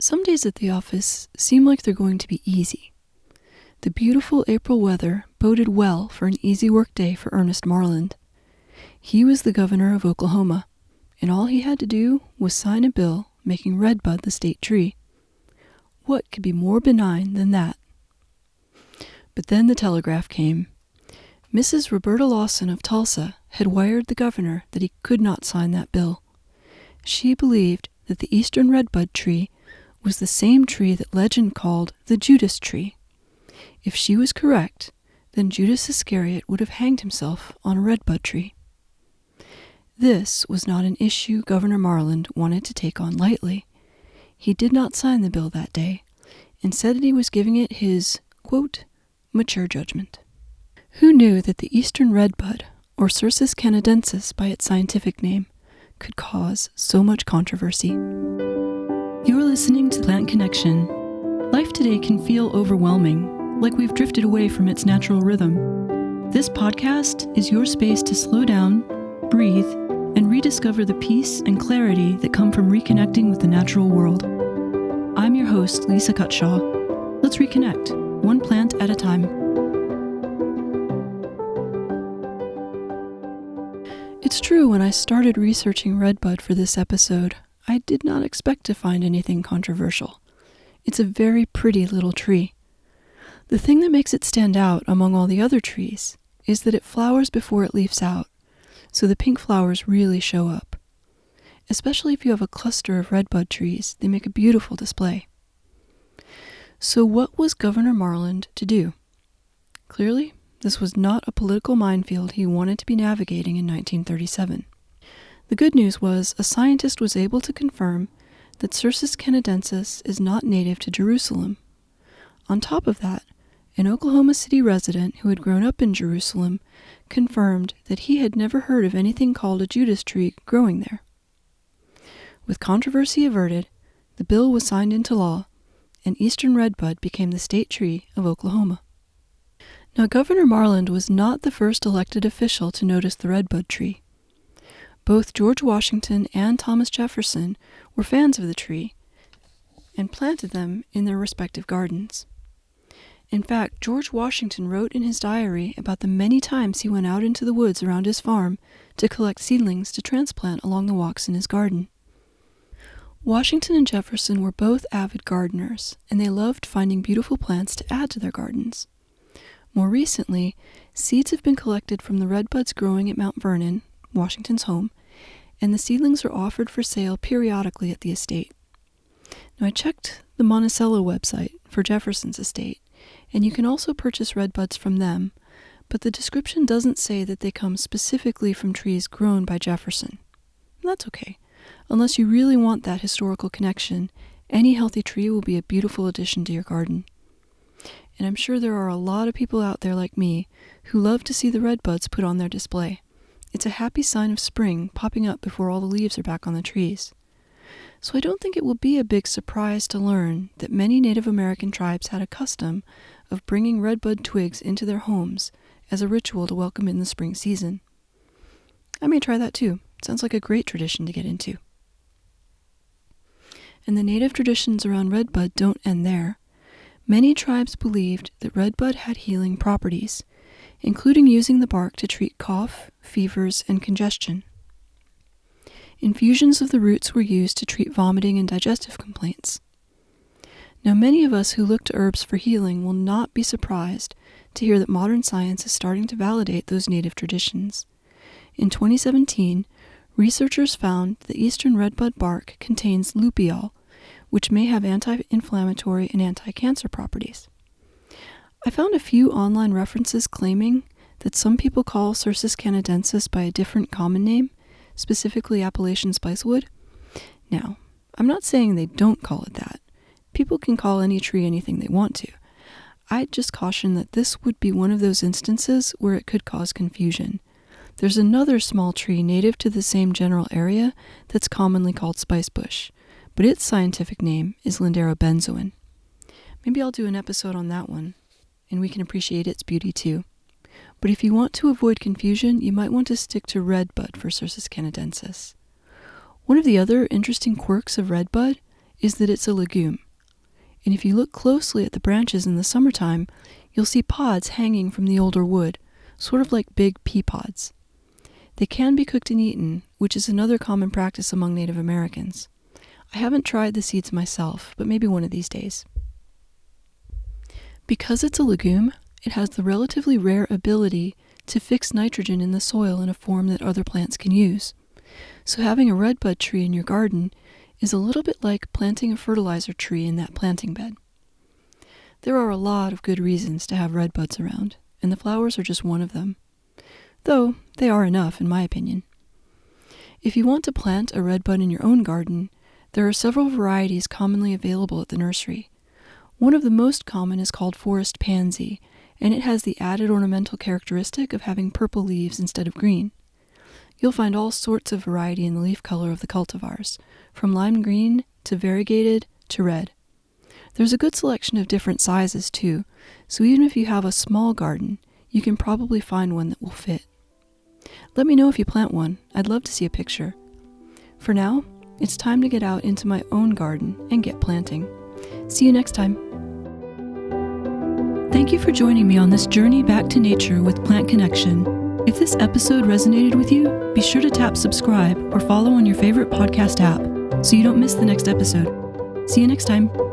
Some days at the office seem like they're going to be easy. The beautiful April weather boded well for an easy work day for Ernest Marland. He was the governor of Oklahoma, and all he had to do was sign a bill making Redbud the state tree. What could be more benign than that? But then the telegraph came. Mrs. Roberta Lawson of Tulsa had wired the governor that he could not sign that bill. She believed that the eastern redbud tree was the same tree that legend called the Judas tree. If she was correct, then Judas Iscariot would have hanged himself on a redbud tree. This was not an issue Governor Marland wanted to take on lightly. He did not sign the bill that day, and said that he was giving it his, quote, mature judgment. Who knew that the eastern redbud, or Cercis canadensis by its scientific name, could cause so much controversy? You are listening to Plant Connection. Life today can feel overwhelming, like we've drifted away from its natural rhythm. This podcast is your space to slow down, breathe, and rediscover the peace and clarity that come from reconnecting with the natural world. I'm your host, Lisa Cutshaw. Let's reconnect, one plant at a time. It's true, when I started researching Redbud for this episode, I did not expect to find anything controversial. It's a very pretty little tree. The thing that makes it stand out among all the other trees is that it flowers before it leaves out, so the pink flowers really show up. Especially if you have a cluster of redbud trees, they make a beautiful display. So what was Governor Marland to do? Clearly, this was not a political minefield he wanted to be navigating in 1937. The good news was a scientist was able to confirm that Cercis canadensis is not native to Jerusalem. On top of that, an Oklahoma City resident who had grown up in Jerusalem confirmed that he had never heard of anything called a Judas tree growing there. With controversy averted, the bill was signed into law, and eastern redbud became the state tree of Oklahoma. Now, Governor Marland was not the first elected official to notice the redbud tree. Both George Washington and Thomas Jefferson were fans of the tree and planted them in their respective gardens. In fact, George Washington wrote in his diary about the many times he went out into the woods around his farm to collect seedlings to transplant along the walks in his garden. Washington and Jefferson were both avid gardeners, and they loved finding beautiful plants to add to their gardens. More recently, seeds have been collected from the redbuds growing at Mount Vernon, Washington's home, and the seedlings are offered for sale periodically at the estate. Now, I checked the Monticello website for Jefferson's estate, and you can also purchase redbuds from them, but the description doesn't say that they come specifically from trees grown by Jefferson. And that's okay. Unless you really want that historical connection, any healthy tree will be a beautiful addition to your garden. And I'm sure there are a lot of people out there like me who love to see the redbuds put on their display. It's a happy sign of spring popping up before all the leaves are back on the trees. So I don't think it will be a big surprise to learn that many Native American tribes had a custom of bringing redbud twigs into their homes as a ritual to welcome in the spring season. I may try that too. Sounds like a great tradition to get into. And the native traditions around redbud don't end there. Many tribes believed that redbud had healing properties, including using the bark to treat cough, fevers, and congestion. Infusions of the roots were used to treat vomiting and digestive complaints. Now, many of us who look to herbs for healing will not be surprised to hear that modern science is starting to validate those native traditions. In 2017, researchers found the eastern redbud bark contains lupiol, which may have anti-inflammatory and anti-cancer properties. I found a few online references claiming that some people call Cercis canadensis by a different common name, specifically Appalachian spicewood. Now, I'm not saying they don't call it that. People can call any tree anything they want to. I'd just caution that this would be one of those instances where it could cause confusion. There's another small tree native to the same general area that's commonly called spicebush, but its scientific name is Lindera-benzoin. Maybe I'll do an episode on that one, and we can appreciate its beauty too. But if you want to avoid confusion, you might want to stick to redbud for Cercis canadensis. One of the other interesting quirks of redbud is that it's a legume. And if you look closely at the branches in the summertime, you'll see pods hanging from the older wood, sort of like big pea pods. They can be cooked and eaten, which is another common practice among Native Americans. I haven't tried the seeds myself, but maybe one of these days. Because it's a legume, it has the relatively rare ability to fix nitrogen in the soil in a form that other plants can use. So having a redbud tree in your garden is a little bit like planting a fertilizer tree in that planting bed. There are a lot of good reasons to have redbuds around, and the flowers are just one of them. Though they are enough, in my opinion. If you want to plant a redbud in your own garden, there are several varieties commonly available at the nursery. One of the most common is called forest pansy, and it has the added ornamental characteristic of having purple leaves instead of green. You'll find all sorts of variety in the leaf color of the cultivars, from lime green to variegated to red. There's a good selection of different sizes too, so even if you have a small garden, you can probably find one that will fit. Let me know if you plant one. I'd love to see a picture. For now, it's time to get out into my own garden and get planting. See you next time. Thank you for joining me on this journey back to nature with Plant Connection. If this episode resonated with you, be sure to tap subscribe or follow on your favorite podcast app so you don't miss the next episode. See you next time.